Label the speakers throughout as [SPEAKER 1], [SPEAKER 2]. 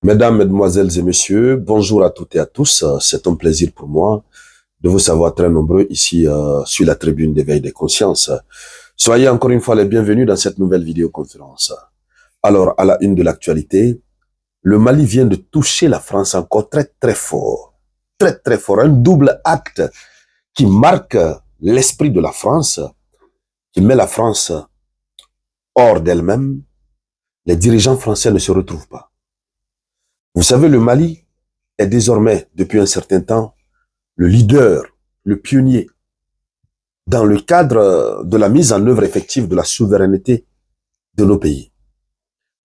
[SPEAKER 1] Mesdames, Mesdemoiselles et Messieurs, bonjour à toutes et à tous. C'est un plaisir pour moi de vous savoir très nombreux ici sur la tribune d'éveil des consciences. Soyez encore une fois les bienvenus dans cette nouvelle vidéoconférence. Alors, à la une de l'actualité, le Mali vient de toucher la France encore très très fort. Très très fort. Un double acte qui marque l'esprit de la France, qui met la France hors d'elle-même. Les dirigeants français ne se retrouvent pas. Vous savez, le Mali est désormais, depuis un certain temps, le leader, le pionnier, dans le cadre de la mise en œuvre effective de la souveraineté de nos pays.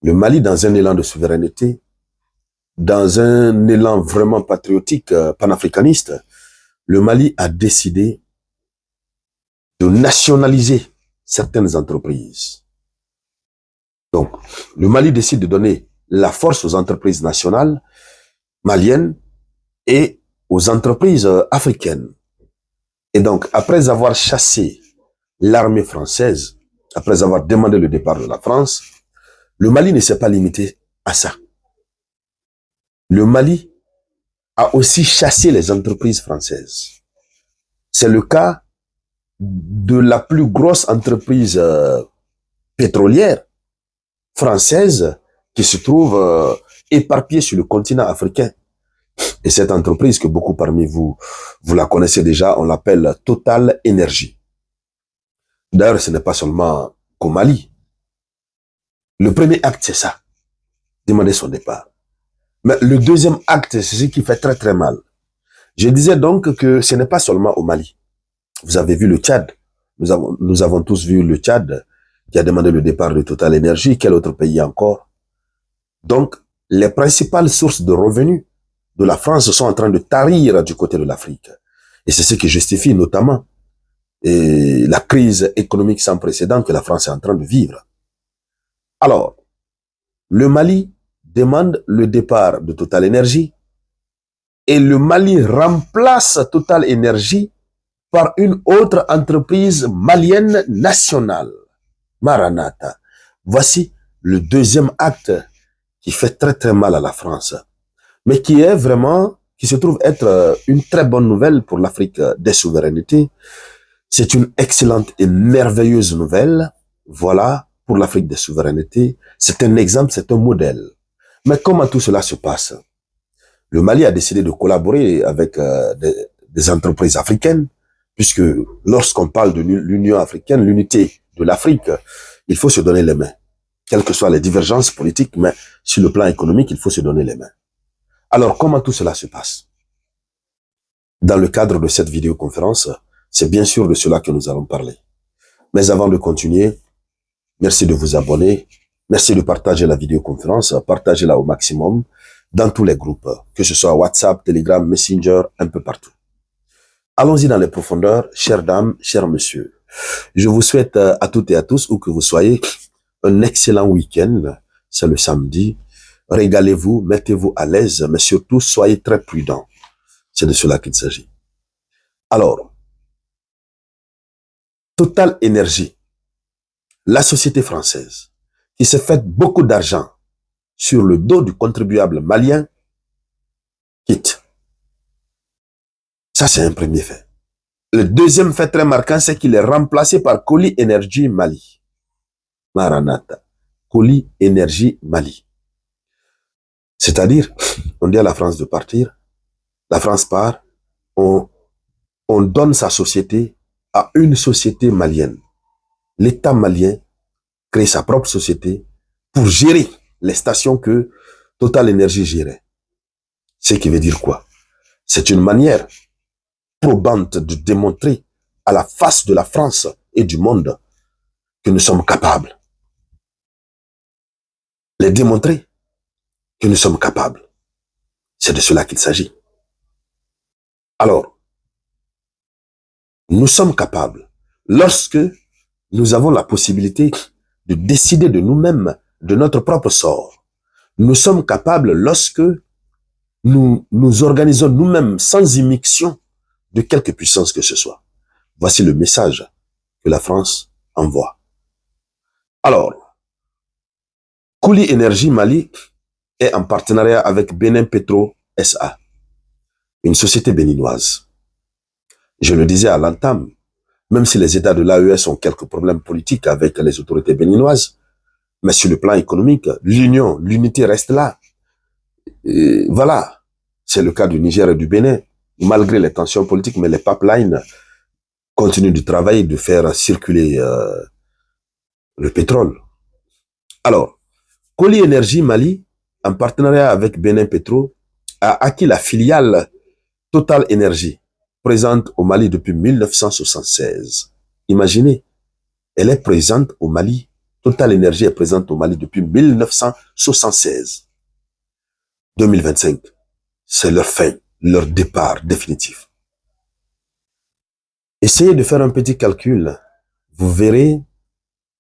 [SPEAKER 1] Le Mali, dans un élan de souveraineté, dans un élan vraiment patriotique, panafricaniste, le Mali a décidé de nationaliser certaines entreprises. Donc, le Mali décide de donner la force aux entreprises nationales maliennes et aux entreprises africaines. Et donc, après avoir chassé l'armée française, après avoir demandé le départ de la France, le Mali ne s'est pas limité à ça. Le Mali a aussi chassé les entreprises françaises. C'est le cas de la plus grosse entreprise pétrolière française qui se trouve éparpillée sur le continent africain. Et cette entreprise que beaucoup parmi vous la connaissez déjà, on l'appelle Total Energy. D'ailleurs, ce n'est pas seulement qu'au Mali. Le premier acte, c'est ça, demander son départ. Mais le deuxième acte, c'est ce qui fait très très mal. Je disais donc que ce n'est pas seulement au Mali. Vous avez vu le Tchad. Nous avons tous vu le Tchad qui a demandé le départ de Total Energy. Quel autre pays encore? Donc, les principales sources de revenus de la France sont en train de tarir du côté de l'Afrique. Et c'est ce qui justifie notamment la crise économique sans précédent que la France est en train de vivre. Alors, le Mali demande le départ de Total Energy et le Mali remplace Total Energy par une autre entreprise malienne nationale, Maranatha. Voici le deuxième acte qui fait très très mal à la France, mais qui se trouve être une très bonne nouvelle pour l'Afrique des souverainetés. C'est une excellente et merveilleuse nouvelle, voilà, pour l'Afrique des souverainetés. C'est un exemple, c'est un modèle. Mais comment tout cela se passe? Le Mali a décidé de collaborer avec des entreprises africaines, puisque lorsqu'on parle de l'Union africaine, l'unité de l'Afrique, il faut se donner les mains. Quelles que soient les divergences politiques, mais sur le plan économique, il faut se donner les mains. Alors, comment tout cela se passe? Dans le cadre de cette vidéoconférence, c'est bien sûr de cela que nous allons parler. Mais avant de continuer, merci de vous abonner, merci de partager la vidéoconférence, partagez-la au maximum dans tous les groupes, que ce soit WhatsApp, Telegram, Messenger, un peu partout. Allons-y dans les profondeurs, chères dames, chers messieurs. Je vous souhaite à toutes et à tous, où que vous soyez, un excellent week-end. C'est le samedi. Régalez-vous, mettez-vous à l'aise, mais surtout, soyez très prudents. C'est de cela qu'il s'agit. Alors, Total Energy, la société française, qui s'est fait beaucoup d'argent sur le dos du contribuable malien, quitte. Ça, c'est un premier fait. Le deuxième fait très marquant, c'est qu'il est remplacé par Koli Energy Mali. Maranatha. Koli Energy Mali. C'est-à-dire, on dit à la France de partir, la France part, on donne sa société à une société malienne. L'État malien crée sa propre société pour gérer les stations que Total Energy gérait. Ce qui veut dire quoi? C'est une manière probante de démontrer à la face de la France et du monde que nous sommes capables. Les démontrer que nous sommes capables. C'est de cela qu'il s'agit. Alors, nous sommes capables lorsque nous avons la possibilité de décider de nous-mêmes, de notre propre sort. Nous sommes capables lorsque nous nous organisons nous-mêmes sans immixtion de quelque puissance que ce soit. Voici le message que la France envoie. Alors, Koli Energy Mali est en partenariat avec Benin Petro SA, une société béninoise. Je le disais à l'entame, même si les États de l'AES ont quelques problèmes politiques avec les autorités béninoises, mais sur le plan économique, l'unité reste là. Et voilà, c'est le cas du Niger et du Bénin. Malgré les tensions politiques, mais les pipelines continuent de travailler, de faire circuler le pétrole. Alors, Koli Énergie Mali, en partenariat avec Benin Petro, a acquis la filiale Total Énergie, présente au Mali depuis 1976. Imaginez, elle est présente au Mali. Total Énergie est présente au Mali depuis 1976. 2025, c'est leur fin, leur départ définitif. Essayez de faire un petit calcul. Vous verrez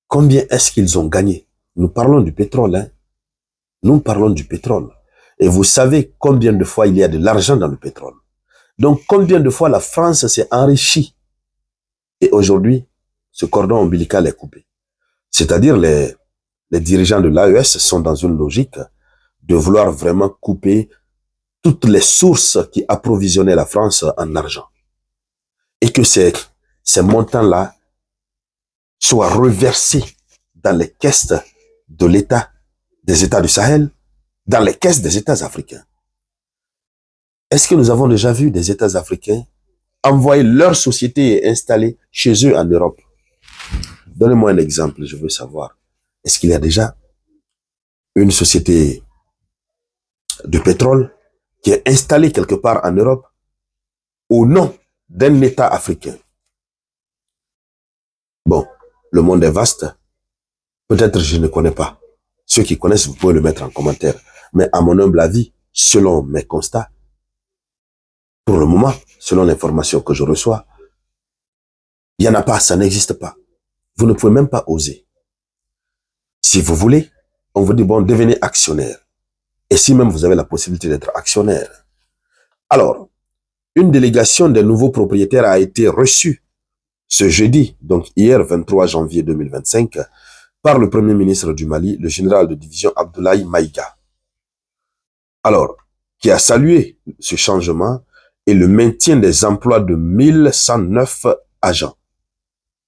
[SPEAKER 1] combien est-ce qu'ils ont gagné. Nous parlons du pétrole, hein. Nous parlons du pétrole. Et vous savez combien de fois il y a de l'argent dans le pétrole. Donc, combien de fois la France s'est enrichie. Et aujourd'hui, ce cordon ombilical est coupé. C'est-à-dire les dirigeants de l'AES sont dans une logique de vouloir vraiment couper toutes les sources qui approvisionnaient la France en argent. Et que ces montants-là soient reversés dans les caisses de l'État, des États du Sahel, dans les caisses des États africains. Est-ce que nous avons déjà vu des États africains envoyer leur société et installer chez eux en Europe? Donnez-moi un exemple, je veux savoir. Est-ce qu'il y a déjà une société de pétrole qui est installée quelque part en Europe au nom d'un État africain? Bon, le monde est vaste. Peut-être je ne connais pas. Ceux qui connaissent, vous pouvez le mettre en commentaire. Mais à mon humble avis, selon mes constats, pour le moment, selon l'information que je reçois, il n'y en a pas, ça n'existe pas. Vous ne pouvez même pas oser. Si vous voulez, on vous dit, bon, devenez actionnaire. Et si même vous avez la possibilité d'être actionnaire. Alors, une délégation des nouveaux propriétaires a été reçue ce jeudi, donc hier, 23 janvier 2025, par le Premier ministre du Mali, le général de division Abdoulaye Maïga. Alors, qui a salué ce changement et le maintien des emplois de 1109 agents.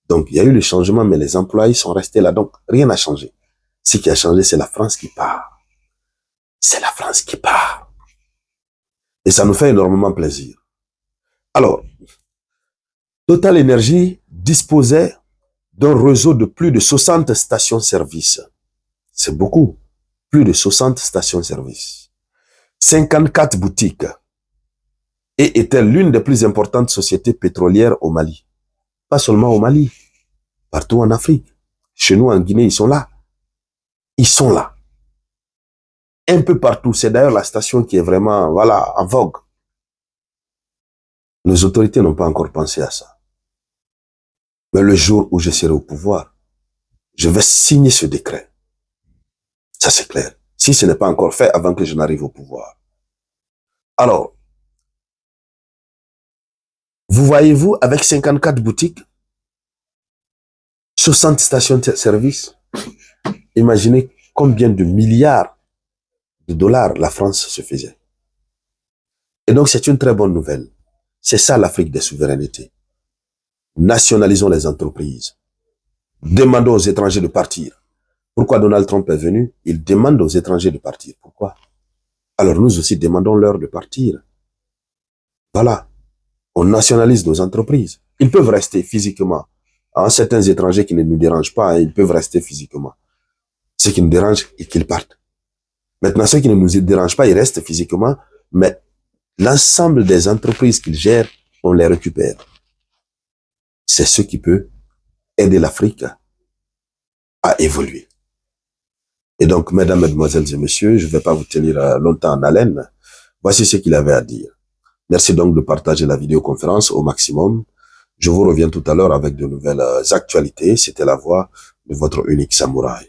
[SPEAKER 1] Donc, il y a eu le changement, mais les employés sont restés là. Donc, rien n'a changé. Ce qui a changé, c'est la France qui part. C'est la France qui part. Et ça nous fait énormément plaisir. Alors, Total Énergie disposait d'un réseau de plus de 60 stations-service. C'est beaucoup. Plus de 60 stations-service. 54 boutiques. Et était l'une des plus importantes sociétés pétrolières au Mali. Pas seulement au Mali. Partout en Afrique. Chez nous, en Guinée, ils sont là. Ils sont là. Un peu partout. C'est d'ailleurs la station qui est vraiment, voilà, en vogue. Nos autorités n'ont pas encore pensé à ça. Mais le jour où je serai au pouvoir, je vais signer ce décret. Ça, c'est clair. Si ce n'est pas encore fait avant que je n'arrive au pouvoir. Alors, vous voyez-vous, avec 54 boutiques, 60 stations de service, imaginez combien de milliards de dollars la France se faisait. Et donc, c'est une très bonne nouvelle. C'est ça l'Afrique des souverainetés. Nationalisons les entreprises. Demandons aux étrangers de partir. Pourquoi Donald Trump est venu? Il demande aux étrangers de partir. Pourquoi? Alors nous aussi demandons-leur de partir. Voilà. On nationalise nos entreprises. Ils peuvent rester physiquement. Certains étrangers qui ne nous dérangent pas, ils peuvent rester physiquement. Ceux qui nous dérangent, qu'ils partent. Maintenant, ceux qui ne nous dérangent pas, ils restent physiquement, mais l'ensemble des entreprises qu'ils gèrent, on les récupère. C'est ce qui peut aider l'Afrique à évoluer. Et donc, mesdames, mesdemoiselles et messieurs, je ne vais pas vous tenir longtemps en haleine. Voici ce qu'il avait à dire. Merci donc de partager la vidéoconférence au maximum. Je vous reviens tout à l'heure avec de nouvelles actualités. C'était la voix de votre unique samouraï.